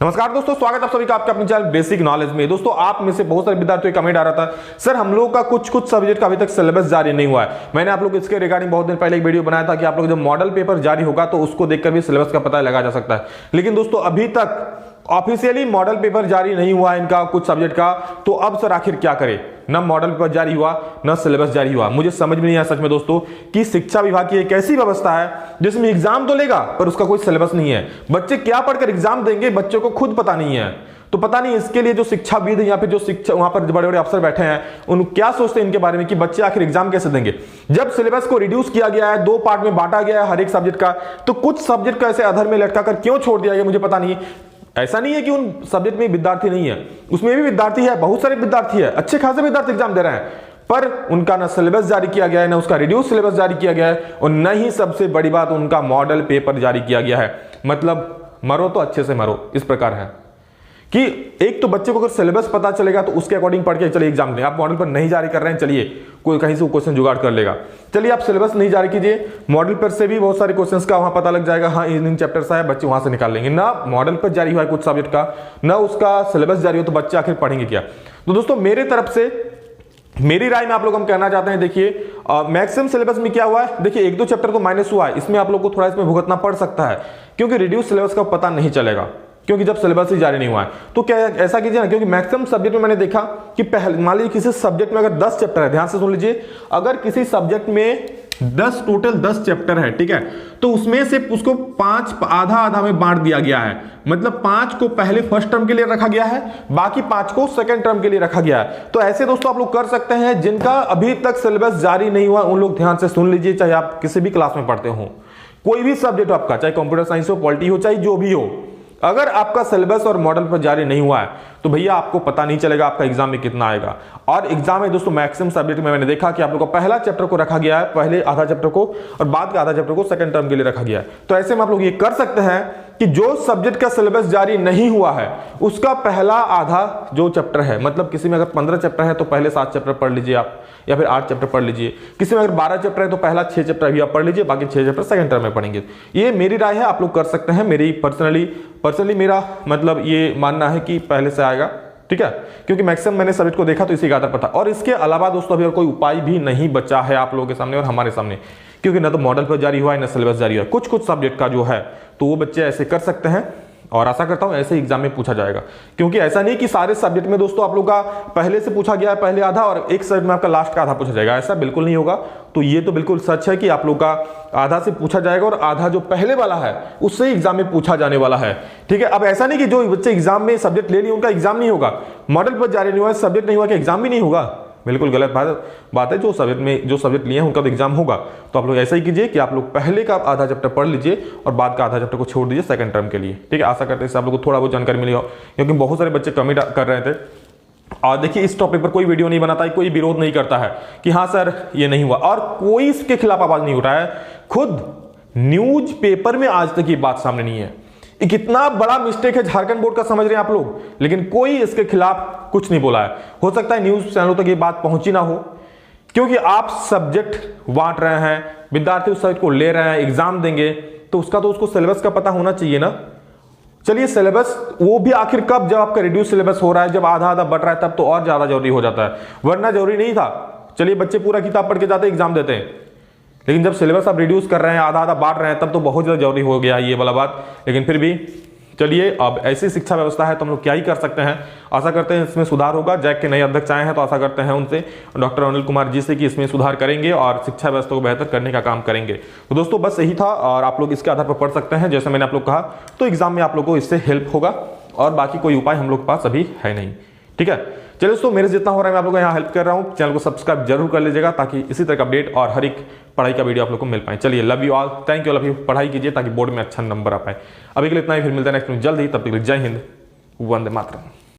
नमस्कार दोस्तों, स्वागत है आप सभी का आपके अपने चैनल बेसिक नॉलेज में। दोस्तों, आप में से बहुत सारे विद्यार्थियों का कमेंट आ रहा था, सर हम लोगों का कुछ सब्जेक्ट का अभी तक सिलेबस जारी नहीं हुआ है। मैंने आप लोग को इसके रिगार्डिंग बहुत दिन पहले एक वीडियो बनाया था कि आप लोग जब मॉडल पेपर जारी होगा तो उसको देखकर भी सिलेबस का पता लगाया जा सकता है। लेकिन दोस्तों, अभी तक ऑफिशियली मॉडल पेपर जारी नहीं हुआ है इनका कुछ सब्जेक्ट का। तो अब सर आखिर क्या करें? ना मॉडल पेपर जारी हुआ, ना सिलेबस जारी हुआ। मुझे समझ में नहीं आया सच में दोस्तों कि शिक्षा विभाग की एक ऐसी व्यवस्था है जिसमें एग्जाम तो लेगा पर उसका कोई सिलेबस नहीं है। बच्चे क्या पढ़कर एग्जाम देंगे, बच्चों को खुद पता नहीं है। तो पता नहीं इसके लिए जो शिक्षाविद या फिर जो शिक्षा वहां पर बड़े बड़े अफसर बैठे हैं उन क्या सोचते हैं इनके बारे में कि बच्चे आखिर एग्जाम कैसे देंगे। जब सिलेबस को रिड्यूस किया गया है, 2 पार्ट में बांटा गया है हर एक सब्जेक्ट का, तो कुछ सब्जेक्ट को ऐसे अधर में लटका कर क्यों छोड़ दिया गया मुझे पता नहीं। ऐसा नहीं है कि उन सब्जेक्ट में विद्यार्थी नहीं है, उसमें भी विद्यार्थी है, बहुत सारे विद्यार्थी है, अच्छे खासे विद्यार्थी एग्जाम दे रहे हैं, पर उनका ना सिलेबस जारी किया गया है, ना उसका रिड्यूस सिलेबस जारी किया गया है, और न ही सबसे बड़ी बात उनका मॉडल पेपर जारी किया गया है। मतलब मरो तो अच्छे से मरो, इस प्रकार है कि एक तो बच्चे को अगर सिलेबस पता चलेगा तो उसके अकॉर्डिंग पढ़ के चलिए एग्जाम दें। आप मॉडल पर नहीं जारी कर रहे हैं, चलिए कोई कहीं से वो क्वेश्चन जुगाड़ कर लेगा। चलिए आप सिलेबस नहीं जारी कीजिए, मॉडल पर से भी बहुत सारे क्वेश्चंस का वहां पता लग जाएगा, हाँ इन चैप्टर सा है, बच्चे वहां से निकाल लेंगे। ना मॉडल पर जारी हुआ है कुछ सब्जेक्ट का, ना उसका सिलेबस जारी हो, तो बच्चे आखिर पढ़ेंगे क्या? तो दोस्तों, मेरे तरफ से मेरी राय में आप लोग हम कहना चाहते हैं, देखिए मैक्सिमम सिलेबस में क्या हुआ है, देखिए 1-2 चैप्टर तो माइनस हुआ है, इसमें आप लोग को थोड़ा इसमें भुगतना पड़ सकता है क्योंकि रिड्यूस सिलेबस का पता नहीं चलेगा, क्योंकि जब सिलेबस ही जारी नहीं हुआ है। तो क्या ऐसा कीजिए ना, क्योंकि मैक्सिमम सब्जेक्ट में मैंने देखा कि पहले मान लीजिए किसी सब्जेक्ट में अगर 10 चैप्टर है, ध्यान से सुन लीजिए, अगर किसी सब्जेक्ट में टोटल 10 चैप्टर है, ठीक है, तो उसमें से उसको 5 आधा में बांट दिया गया है। मतलब 5 को पहले फर्स्ट टर्म के लिए रखा गया है, बाकी 5 को सेकंड टर्म के लिए रखा गया है। तो ऐसे दोस्तों आप लोग कर सकते हैं, जिनका अभी तक सिलेबस जारी नहीं हुआ उन लोग ध्यान से सुन लीजिए, चाहे आप किसी भी क्लास में पढ़ते हो, कोई भी सब्जेक्ट आपका, चाहे कंप्यूटर साइंस हो, पॉलिटी हो, चाहे जो भी हो, अगर आपका सिलेबस और मॉडल पर जारी नहीं हुआ है तो भैया आपको पता नहीं चलेगा आपका एग्जाम में कितना आएगा। और एग्जाम में दोस्तों मैक्सिमम सब्जेक्ट में मैंने देखा कि आप लोग का पहला चैप्टर को रखा गया है, पहले आधा चैप्टर को, और बाद का आधा चैप्टर को सेकंड टर्म के लिए रखा गया है। तो ऐसे में आप लोग ये कर सकते हैं कि जो सब्जेक्ट का सिलेबस जारी नहीं हुआ है उसका पहला आधा जो चैप्टर है, मतलब किसी में अगर 15 चैप्टर है तो पहले 7 चैप्टर पढ़ लीजिए आप, या फिर 8 चैप्टर पढ़ लीजिए। किसी में अगर 12 चैप्टर है तो पहला 6 चैप्टर भी आप पढ़ लीजिए, बाकी 6 चैप्टर सेकंड टर्म में पढ़ेंगे। ये मेरी राय है, आप लोग कर सकते हैं। मेरी पर्सनली मेरा मतलब ये मानना है कि पहले से आएगा, ठीक है, क्योंकि मैक्सिमम मैंने सब्जेक्ट को देखा तो इसी का आधार पर था। और इसके अलावा दोस्तों अभी और कोई उपाय भी नहीं बचा है आप लोगों के सामने और हमारे सामने, क्योंकि ना तो मॉडल पर जारी हुआ है ना सिलेबस जारी हुआ है। कुछ सब्जेक्ट का जो है तो वो बच्चे ऐसे कर सकते हैं, और आशा करता हूं ऐसे एग्जाम में पूछा जाएगा। क्योंकि ऐसा नहीं कि सारे सब्जेक्ट में दोस्तों आप लोग का पहले से पूछा गया है पहले आधा, और एक सब्जेक्ट में आपका लास्ट का आधा पूछा जाएगा, ऐसा बिल्कुल नहीं होगा। तो ये तो बिल्कुल सच है कि आप लोग का आधा से पूछा जाएगा और आधा जो पहले वाला है उससे एग्जाम में पूछा जाने वाला है, ठीक है। अब ऐसा नहीं कि जो बच्चे एग्जाम में सब्जेक्ट ले लिए उनका एग्जाम नहीं होगा, मॉडल पर जारी नहीं हुआ, सब्जेक्ट नहीं हुआ कि एग्जाम भी नहीं होगा, बिल्कुल गलत बात है। जो सब्जेक्ट लिए हैं उनका तो एग्जाम होगा। तो आप लोग ऐसा ही कीजिए कि आप लोग पहले का आधा चैप्टर पढ़ लीजिए और बाद का आधा चैप्टर को छोड़ दीजिए सेकंड टर्म के लिए, ठीक है। आशा करते हैं इससे आप लोग को थोड़ा बहुत जानकारी मिली हो, क्योंकि बहुत सारे बच्चे कमेंट कर रहे थे। और देखिए इस टॉपिक पर कोई वीडियो नहीं बनाता है, कोई विरोध नहीं करता है कि हाँ सर ये नहीं हुआ, और कोई इसके खिलाफ आवाज नहीं उठाया है। खुद न्यूज पेपर में आज तक ये बात सामने नहीं है। कितना बड़ा मिस्टेक है झारखंड बोर्ड का, समझ रहे हैं आप लोग, लेकिन कोई इसके खिलाफ कुछ नहीं बोला है। हो सकता है न्यूज चैनलों तक ये बात पहुंची ना हो, क्योंकि आप सब्जेक्ट बांट रहे हैं, विद्यार्थी उस सब्जेक्ट को ले रहे हैं, एग्जाम देंगे, तो उसको सिलेबस का पता होना चाहिए ना। चलिए सिलेबस वो भी आखिर कब, जब आपका रिड्यूस सिलेबस हो रहा है, जब आधा बढ़ रहा है, तब तो और ज्यादा जरूरी हो जाता है, वरना जरूरी नहीं था। चलिए बच्चे पूरा किताब पढ़ के जाते एग्जाम देते हैं, लेकिन जब सिलेबस आप रिड्यूस कर रहे हैं, आधा बांट रहे हैं, तब तो बहुत ज़्यादा जरूरी हो गया ये वाला बात। लेकिन फिर भी चलिए, अब ऐसी शिक्षा व्यवस्था है तो हम लोग क्या ही कर सकते हैं। आशा करते हैं इसमें सुधार होगा। जैक के नए अध्यक्ष आए हैं तो आशा करते हैं उनसे, डॉक्टर अनिल कुमार जी से, कि इसमें सुधार करेंगे और शिक्षा व्यवस्था को बेहतर करने का काम करेंगे। तो दोस्तों बस यही था, और आप लोग इसके आधार पर पढ़ सकते हैं जैसे मैंने आप लोग कहा, तो एग्जाम में आप लोग को इससे हेल्प होगा। और बाकी कोई उपाय हम लोग के पास अभी है नहीं, ठीक है। चलिए दोस्तों, मेरे जितना हो रहा है मैं आप लोगों को यहाँ हेल्प कर रहा हूँ। चैनल को सब्सक्राइब जरूर कर लीजिएगा ताकि इसी तरह का अपडेट और हर एक पढ़ाई का वीडियो आप लोग को मिल पाए। चलिए, love you all, thank you all of you. पढ़ाई कीजिए ताकि बोर्ड में अच्छा नंबर आ पाए। अभी के लिए इतना ही, फिर मिलते हैं नेक्स्ट में जल्द ही। तब तक जय हिंद, वंदे मातरम।